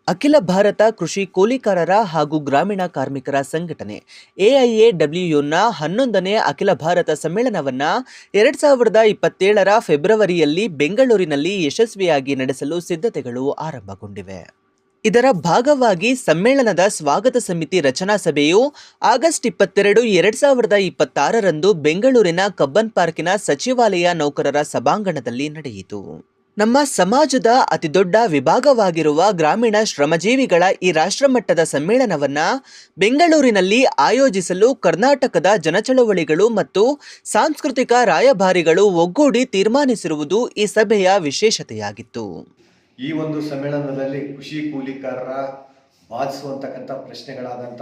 ಅಖಿಲ ಭಾರತ ಕೃಷಿ ಕೂಲಿಕಾರರ ಹಾಗೂ ಗ್ರಾಮೀಣ ಕಾರ್ಮಿಕರ ಸಂಘಟನೆ ಎಐಎಡಬ್ಲ್ಯೂಯುನ 11ನೇ ಅಖಿಲ ಭಾರತ ಸಮ್ಮೇಳನವನ್ನು 2027ರ ಫೆಬ್ರವರಿಯಲ್ಲಿ ಬೆಂಗಳೂರಿನಲ್ಲಿ ಯಶಸ್ವಿಯಾಗಿ ನಡೆಸಲು ಸಿದ್ಧತೆಗಳು ಆರಂಭಗೊಂಡಿವೆ. ಇದರ ಭಾಗವಾಗಿ ಸಮ್ಮೇಳನದ ಸ್ವಾಗತ ಸಮಿತಿ ರಚನಾ ಸಭೆಯು ಆಗಸ್ಟ್ 22, 2026ರಂದು ಬೆಂಗಳೂರಿನ ಕಬ್ಬನ್ ಪಾರ್ಕಿನ ಸಚಿವಾಲಯ ನೌಕರರ ಸಭಾಂಗಣದಲ್ಲಿ ನಡೆಯಿತು. ನಮ್ಮ ಸಮಾಜದ ಅತಿದೊಡ್ಡ ವಿಭಾಗವಾಗಿರುವ ಗ್ರಾಮೀಣ ಶ್ರಮಜೀವಿಗಳ ಈ ರಾಷ್ಟ್ರಮಟ್ಟದ ಸಮ್ಮೇಳನವನ್ನು ಬೆಂಗಳೂರಿನಲ್ಲಿ ಆಯೋಜಿಸಲು ಕರ್ನಾಟಕದ ಜನಚಳವಳಿಗಳು ಮತ್ತು ಸಾಂಸ್ಕೃತಿಕ ರಾಯಭಾರಿಗಳು ಒಗ್ಗೂಡಿ ತೀರ್ಮಾನಿಸಿರುವುದು ಈ ಸಭೆಯ ವಿಶೇಷತೆಯಾಗಿತ್ತು. ಈ ಒಂದು ಸಮ್ಮೇಳನದಲ್ಲಿ ಕೃಷಿ ಕೂಲಿಕಾರರ ಬಾಧಿಸುವಂತಕ್ಕಂಥ ಪ್ರಶ್ನೆಗಳಾದಂಥ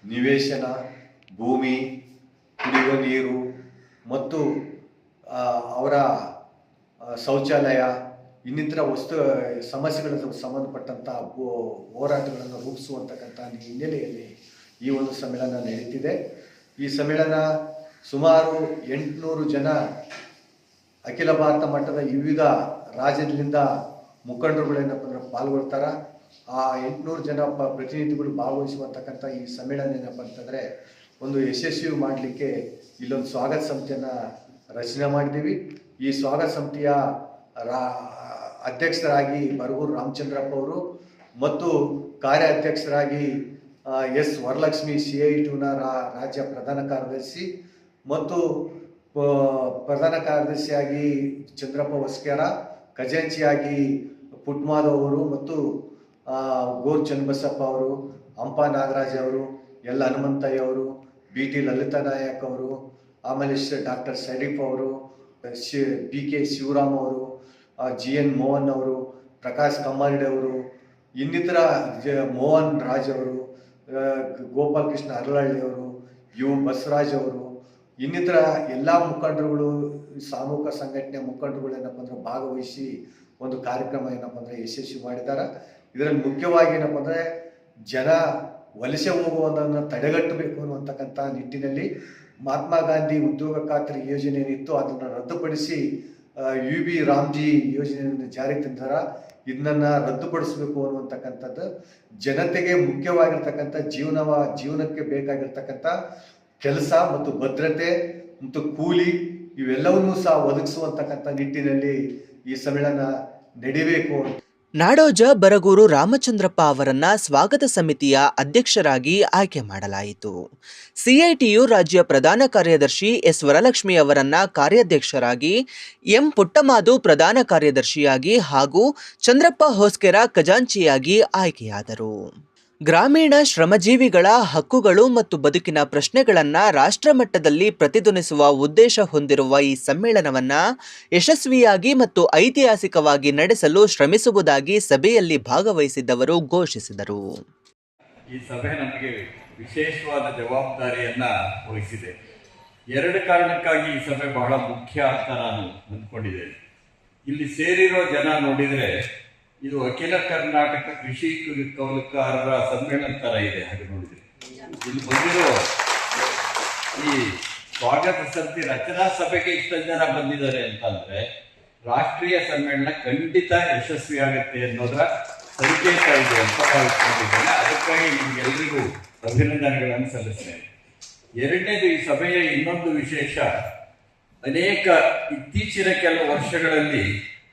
ನಿವೇಶನ, ಭೂಮಿ, ಕುಡಿಯುವ ನೀರು ಮತ್ತು ಅವರ ಶೌಚಾಲಯ ಇನ್ನಿತರ ಸಮಸ್ಯೆಗಳಿಗೆ ಸಂಬಂಧಪಟ್ಟಂಥ ಹೋರಾಟಗಳನ್ನು ರೂಪಿಸುವಂತಕ್ಕಂಥ ಹಿನ್ನೆಲೆಯಲ್ಲಿ ಈ ಒಂದು ಸಮ್ಮೇಳನ ನಡೀತಿದೆ. ಈ ಸಮ್ಮೇಳನ ಸುಮಾರು 800 ಜನ ಅಖಿಲ ಭಾರತ ಮಟ್ಟದ ವಿವಿಧ ರಾಜ್ಯದಿಂದ ಮುಖಂಡರುಗಳೇನಪ್ಪ ಪಾಲ್ಗೊಳ್ತಾರೆ. ಆ 800 ಜನ ಪ್ರತಿನಿಧಿಗಳು ಭಾಗವಹಿಸುವಂತಕ್ಕಂಥ ಈ ಸಮ್ಮೇಳನ ಏನಪ್ಪ ಅಂತಂದರೆ ಒಂದು ಯಶಸ್ವಿ ಮಾಡಲಿಕ್ಕೆ ಇಲ್ಲೊಂದು ಸ್ವಾಗತ ಸಮಿತಿಯನ್ನು ರಚನೆ ಮಾಡಿದ್ದೀವಿ. ಈ ಸ್ವಾಗತ ಸಮಿತಿಯ ಅಧ್ಯಕ್ಷರಾಗಿ ಬರಗೂರು ರಾಮಚಂದ್ರಪ್ಪ ಅವರು ಮತ್ತು ಕಾರ್ಯಾಧ್ಯಕ್ಷರಾಗಿ ಎಸ್ ವರಲಕ್ಷ್ಮಿ CITUನ ರಾಜ್ಯ ಪ್ರಧಾನ ಕಾರ್ಯದರ್ಶಿ ಮತ್ತು ಪ್ರಧಾನ ಕಾರ್ಯದರ್ಶಿಯಾಗಿ ಚಂದ್ರಪ್ಪ ಹೊಸ್ಕೇರ, ಖಜಾಂಚಿಯಾಗಿ ಪುಟ್ಮಾಧವ್ ಅವರು ಮತ್ತು ಗೋರ್ ಚನ್ನಬಸಪ್ಪ ಅವರು, ಹಂಪ ನಾಗರಾಜ್ ಅವರು, ಎಲ್ ಹನುಮಂತಯ್ಯ ಅವರು, BT ಲಲಿತಾ ನಾಯಕ್ ಅವರು, ಆಮೇಲೆ ಡಾಕ್ಟರ್ ಶರೀಫ್ ಅವರು, PK ಶಿವರಾಮ್ ಅವರು, GN ಮೋಹನ್ ಅವರು, ಪ್ರಕಾಶ್ ಕಮ್ಮಾರಡಿ ಅವರು, ಇನ್ನಿತರ ಮೋಹನ್ ರಾಜ್ ಅವರು, ಗೋಪಾಲ್ ಕೃಷ್ಣ ಅರಳಹಳ್ಳಿ ಅವರು, ಬಸವರಾಜ್ ಅವರು, ಇನ್ನಿತರ ಎಲ್ಲ ಮುಖಂಡರುಗಳು, ಸಾಮೂಹಿಕ ಸಂಘಟನೆ ಮುಖಂಡರುಗಳು ಏನಪ್ಪ ಅಂದ್ರೆ ಭಾಗವಹಿಸಿ ಒಂದು ಕಾರ್ಯಕ್ರಮ ಏನಪ್ಪ ಅಂದರೆ ಯಶಸ್ವಿ ಮಾಡಿದ್ದಾರೆ. ಇದರಲ್ಲಿ ಮುಖ್ಯವಾಗಿ ಏನಪ್ಪ ಅಂದರೆ ಜನ ವಲಸೆ ಹೋಗುವುದನ್ನು ತಡೆಗಟ್ಟಬೇಕು ಅನ್ನುವಂತಕ್ಕಂಥ ನಿಟ್ಟಿನಲ್ಲಿ ಮಹಾತ್ಮ ಗಾಂಧಿ ಉದ್ಯೋಗ ಖಾತ್ರಿ ಯೋಜನೆ ಏನಿತ್ತು ಅದನ್ನು ರದ್ದುಪಡಿಸಿ UB ರಾಮ್ಜಿ ಯೋಜನೆಯನ್ನು ಜಾರಿಗೆ ತಂದಾರ. ಇದನ್ನ ರದ್ದುಪಡಿಸಬೇಕು ಅನ್ನುವಂತಕ್ಕಂಥದ್ದು ಜನತೆಗೆ ಮುಖ್ಯವಾಗಿರ್ತಕ್ಕಂಥ ಜೀವನಕ್ಕೆ ಬೇಕಾಗಿರ್ತಕ್ಕಂಥ ಕೆಲಸ ಮತ್ತು ಭದ್ರತೆ ಮತ್ತು ಕೂಲಿ ಇವೆಲ್ಲವನ್ನೂ ಸಹ ಒದಗಿಸುವಂತಕ್ಕಂಥ ನಿಟ್ಟಿನಲ್ಲಿ ಈ ಸಮ್ಮೇಳನ ನಡೀಬೇಕು. ನಾಡೋಜ ಬರಗೂರು ರಾಮಚಂದ್ರಪ್ಪ ಅವರನ್ನ ಸ್ವಾಗತ ಸಮಿತಿಯ ಅಧ್ಯಕ್ಷರಾಗಿ ಆಯ್ಕೆ ಮಾಡಲಾಯಿತು. CITU ರಾಜ್ಯ ಪ್ರಧಾನ ಕಾರ್ಯದರ್ಶಿ ಎಸ್ ವರಲಕ್ಷ್ಮಿ ಅವರನ್ನ ಕಾರ್ಯಾಧ್ಯಕ್ಷರಾಗಿ, ಎಂ ಪುಟ್ಟಮಾದು ಪ್ರಧಾನ ಕಾರ್ಯದರ್ಶಿಯಾಗಿ ಹಾಗೂ ಚಂದ್ರಪ್ಪ ಹೊಸ್ಕೆರ ಖಜಾಂಚಿಯಾಗಿ ಆಯ್ಕೆಯಾದರು. ಗ್ರಾಮೀಣ ಶ್ರಮಜೀವಿಗಳ ಹಕ್ಕುಗಳು ಮತ್ತು ಬದುಕಿನ ಪ್ರಶ್ನೆಗಳನ್ನು ರಾಷ್ಟ್ರಮಟ್ಟದಲ್ಲಿ ಪ್ರತಿಧ್ವನಿಸುವ ಉದ್ದೇಶ ಹೊಂದಿರುವ ಈ ಸಮ್ಮೇಳನವನ್ನು ಯಶಸ್ವಿಯಾಗಿ ಮತ್ತು ಐತಿಹಾಸಿಕವಾಗಿ ನಡೆಸಲು ಶ್ರಮಿಸುವುದಾಗಿ ಸಭೆಯಲ್ಲಿ ಭಾಗವಹಿಸಿದ್ದವರು ಘೋಷಿಸಿದರು. ಈ ಸಭೆ ನಮಗೆ ವಿಶೇಷವಾದ ಜವಾಬ್ದಾರಿಯನ್ನ ವಹಿಸಿದೆ. 2 ಕಾರಣಕ್ಕಾಗಿ ಈ ಸಭೆ ಬಹಳ ಮುಖ್ಯ ಅಂತ ನಾನು ಅಂದ್ಕೊಂಡಿದ್ದೇನೆ. ಇಲ್ಲಿ ಸೇರಿರೋ ಜನ ನೋಡಿದರೆ ಇದು ಅಖಿಲ ಕರ್ನಾಟಕ ಕೃಷಿ ಕೌಲುಕಾರರ ಸಮ್ಮೇಳನ ತರ ಇದೆ. ಹಾಗೆ ನೋಡಿದ್ರೆ ಇಲ್ಲಿ ಬಂದಿರೋ ಈ ಸ್ವಾಗತ ಸಮಿತಿ ರಚನಾ ಸಭೆಗೆ ಇಷ್ಟೊಂದು ಜನ ಬಂದಿದ್ದಾರೆ ಅಂತಂದ್ರೆ ರಾಷ್ಟ್ರೀಯ ಸಮ್ಮೇಳನ ಖಂಡಿತ ಯಶಸ್ವಿ ಆಗುತ್ತೆ ಅನ್ನೋದರ ಸಂಕೇತ ಇದೆ ಅಂತ ಭಾವಿಸ್ಕೊಂಡಿದ್ದೇನೆ. ಅದಕ್ಕಾಗಿ ನಿಮ್ಗೆಲ್ರಿಗೂ ಅಭಿನಂದನೆಗಳನ್ನು ಸಲ್ಲಿಸ್ತೇನೆ. 2ನೇದು, ಈ ಸಭೆಯ ಇನ್ನೊಂದು ವಿಶೇಷ, ಅನೇಕ ಇತ್ತೀಚಿನ ಕೆಲವು ವರ್ಷಗಳಲ್ಲಿ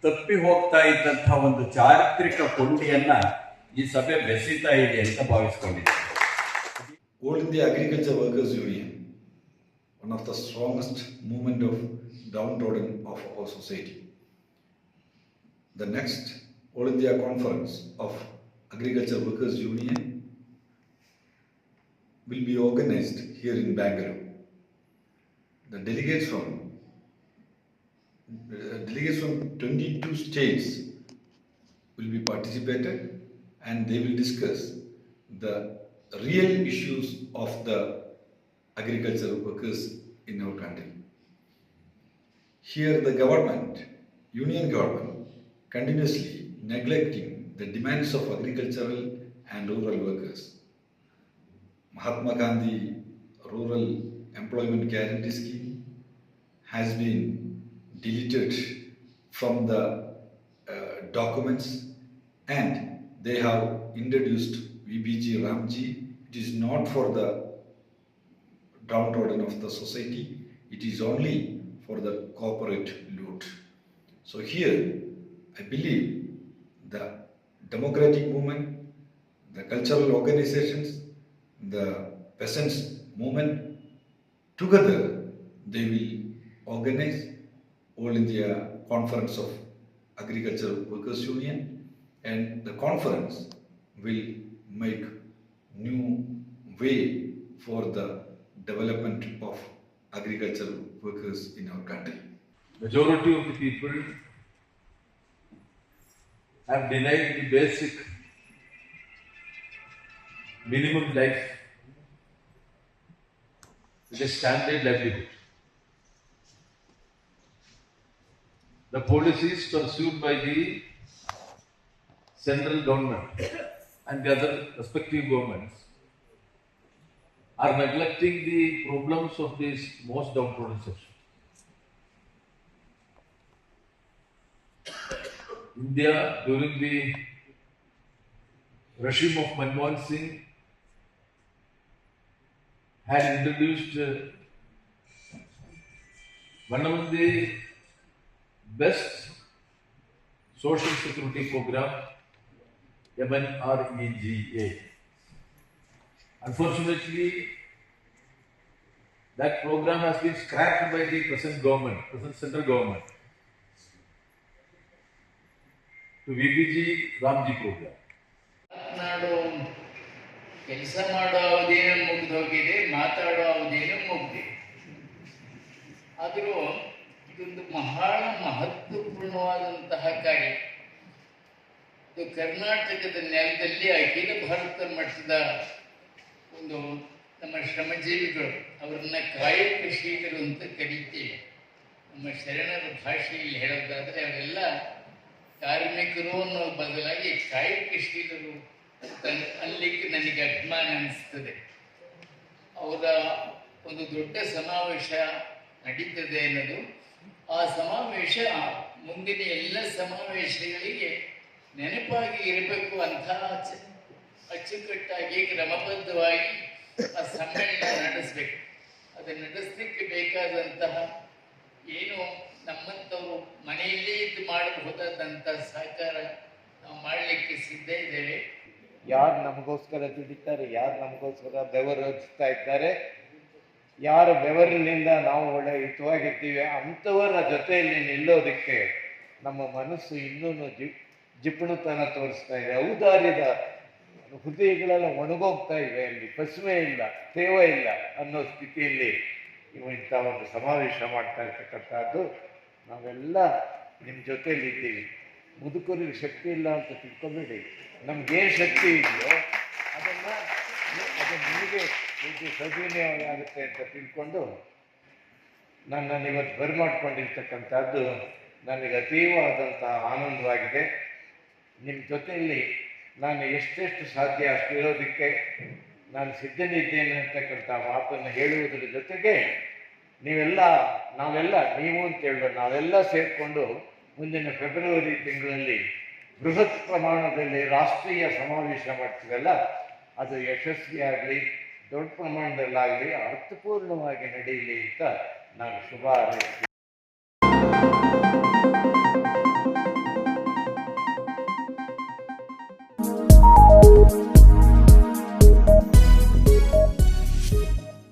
ತಪ್ಪಿ ಹೋಗ್ತಾ ಇದ್ದಂತಹ ಒಂದು ಚಾರಿತ್ರಿಕ ಕೊಂಡಿಯನ್ನ ಈ ಸಭೆ ಬೆಸೀತಾ ಇದೆ ಅಂತ ಭಾವಿಸ್ಕೊಂಡಿದೆ. All India Agriculture Workers Union, one of the strongest movement of downtrodden of our society. The next All India Conference of Agriculture Workers Union will be organized here in Bangalore. The delegates from 22 states will be participated and they will discuss the real issues of the agricultural workers in our country. Here the union government continuously neglecting the demands of agricultural and rural workers. Mahatma Gandhi Rural Employment Guarantee Scheme has been deleted from the documents, and they have introduced VBG Ramji. It is not for the downtrodden of the society, it is only for the corporate loot. So here, I believe the democratic movement, the cultural organizations, the peasants movement, together they will organize All India Conference of Agricultural Workers Union, and the conference will make new way for the development of agricultural workers in our country. Majority of the people have denied the basic minimum life, which is standard livelihood. The policies pursued by the central government and the other respective governments are neglecting the problems of these most downtrodden sections. India, during the regime of Manmohan Singh, had introduced one of the best social security program, MNREGA. Unfortunately, that program has been scrapped by the present government, present central government, to VBG Ramji program. ಕೆಲಸ ಮಾಡೋ ಅವಧಿಯನ್ನು ಮುಗಿದೋಗಿದೆ, ಮಾತಾಡೋ ಅವಧಿಯನ್ನು ಮುಗಿದೆ. ಆದರೂ ಇದೊಂದು ಬಹಳ ಮಹತ್ವಪೂರ್ಣವಾದಂತಹ ಕಾರ್ಯ. ಇದು ಕರ್ನಾಟಕದ ನೆಲದಲ್ಲಿ ಅಖಿಲ ಭಾರತ ಮಟ್ಟದ ಒಂದು ನಮ್ಮ ಶ್ರಮಜೀವಿಗಳು, ಅವರನ್ನ ಕಾಯಕಶೀಲರು ಅಂತ ಕರೀತೇವೆ. ನಮ್ಮ ಶರಣರ ಭಾಷೆಯಲ್ಲಿ ಹೇಳೋದಾದರೆ ಅವರೆಲ್ಲ ಕಾರ್ಮಿಕರು ಅನ್ನೋ ಬದಲಾಗಿ ಕಾಯಕಶೀಲರು ಅಂತ ಅಲ್ಲಿಗೆ ನನಗೆ ಅಭಿಮಾನ ಅನಿಸ್ತದೆ. ಅವರ ಒಂದು ದೊಡ್ಡ ಸಮಾವೇಶ ನಡೀತದೆ ಅನ್ನೋದು, ಆ ಸಮಾವೇಶ ಮುಂದಿನ ಎಲ್ಲ ಸಮಾವೇಶಗಳಿಗೆ ನೆನಪಾಗಿ ಇರಬೇಕು ಅಂತ ಅಚ್ಚುಕಟ್ಟಾಗಿ ಕ್ರಮಬದ್ಧವಾಗಿ ಆ ಸಮ್ಮೇಳನ ನಡೆಸಬೇಕು. ಅದನ್ನು ನಡೆಸಲಿಕ್ಕೆ ಬೇಕಾದಂತಹ ಏನು ನಮ್ಮಂಥವ್ರು ಮನೆಯಲ್ಲೇ ಇದ್ದು ಮಾಡಬಹುದಾದಂಥ ಸಹಕಾರ ನಾವು ಮಾಡಲಿಕ್ಕೆ ಸಿದ್ಧ ಇದ್ದೇವೆ. ಯಾರು ನಮಗೋಸ್ಕರ ದುಡಿತಾರೆ, ಯಾರು ನಮಗೋಸ್ಕರ ಬೆವರು ಹಚ್ತಾ ಇದ್ದಾರೆ, ಯಾರ ಬೆವರಿನಿಂದ ನಾವು ಒಳ್ಳೆ ಹಿತವಾಗಿರ್ತೀವಿ ಅಂಥವರ ಜೊತೆಯಲ್ಲಿ ನಿಲ್ಲೋದಕ್ಕೆ ನಮ್ಮ ಮನಸ್ಸು ಇನ್ನೂ ಜಿಪುಣತನ ತೋರಿಸ್ತಾ ಇದೆ. ಔದಾರ್ಯದ ಹೃದಯಗಳೆಲ್ಲ ಒಣಗೋಗ್ತಾ ಇವೆ, ಅಲ್ಲಿ ಪಸುಮೆ ಇಲ್ಲ, ತೇವ ಇಲ್ಲ ಅನ್ನೋ ಸ್ಥಿತಿಯಲ್ಲಿ ನೀವು ಇಂಥ ಒಂದು ಸಮಾವೇಶ ಮಾಡ್ತಾ ಇರ್ತಕ್ಕಂಥದ್ದು. ನಾವೆಲ್ಲ ನಿಮ್ಮ ಜೊತೆಯಲ್ಲಿ ಇದ್ದೀವಿ. ಮುದುಕರಿಗೆ ಶಕ್ತಿ ಇಲ್ಲ ಅಂತ ತಿಳ್ಕೊಬೇಡಿ. ನಮಗೇನು ಶಕ್ತಿ ಇದೆಯೋ ಅದು ನಿಮಗೆ ಇದು ಸದ್ವಿನಿಯೋಗ ಆಗುತ್ತೆ ಅಂತ ತಿಳ್ಕೊಂಡು ನನ್ನನ್ನು ಇವತ್ತು ಬರಮಾಡ್ಕೊಂಡಿರ್ತಕ್ಕಂಥದ್ದು ನನಗೆ ಅತೀವವಾದಂತಹ ಆನಂದವಾಗಿದೆ. ನಿಮ್ಮ ಜೊತೆಯಲ್ಲಿ ನಾನು ಎಷ್ಟೆಷ್ಟು ಸಾಧ್ಯ ಅಷ್ಟು ಇರೋದಕ್ಕೆ ನಾನು ಸಿದ್ಧನಿದ್ದೇನೆ ಅಂತಕ್ಕಂಥ ಮಾತನ್ನು ಹೇಳುವುದರ ಜೊತೆಗೆ ನಾವೆಲ್ಲ ನೀವು ಅಂತ ಹೇಳುವ ನಾವೆಲ್ಲ ಸೇರಿಕೊಂಡು ಮುಂದಿನ ಫೆಬ್ರವರಿ ತಿಂಗಳಲ್ಲಿ ಬೃಹತ್ ಪ್ರಮಾಣದಲ್ಲಿ ರಾಷ್ಟ್ರೀಯ ಸಮಾವೇಶ ಮಾಡ್ತೀವಲ್ಲ, ಅದು ಯಶಸ್ವಿಯಾಗಲಿ, ದೊಡ್ಡ ಪ್ರಮಾಣದಲ್ಲಾಗಲಿ, ಅರ್ಥಪೂರ್ಣವಾಗಿ ನಡೆಯಲಿ ಅಂತ ನಾನು ಶುಭ ಹಾರೈಸ್ತೀನಿ.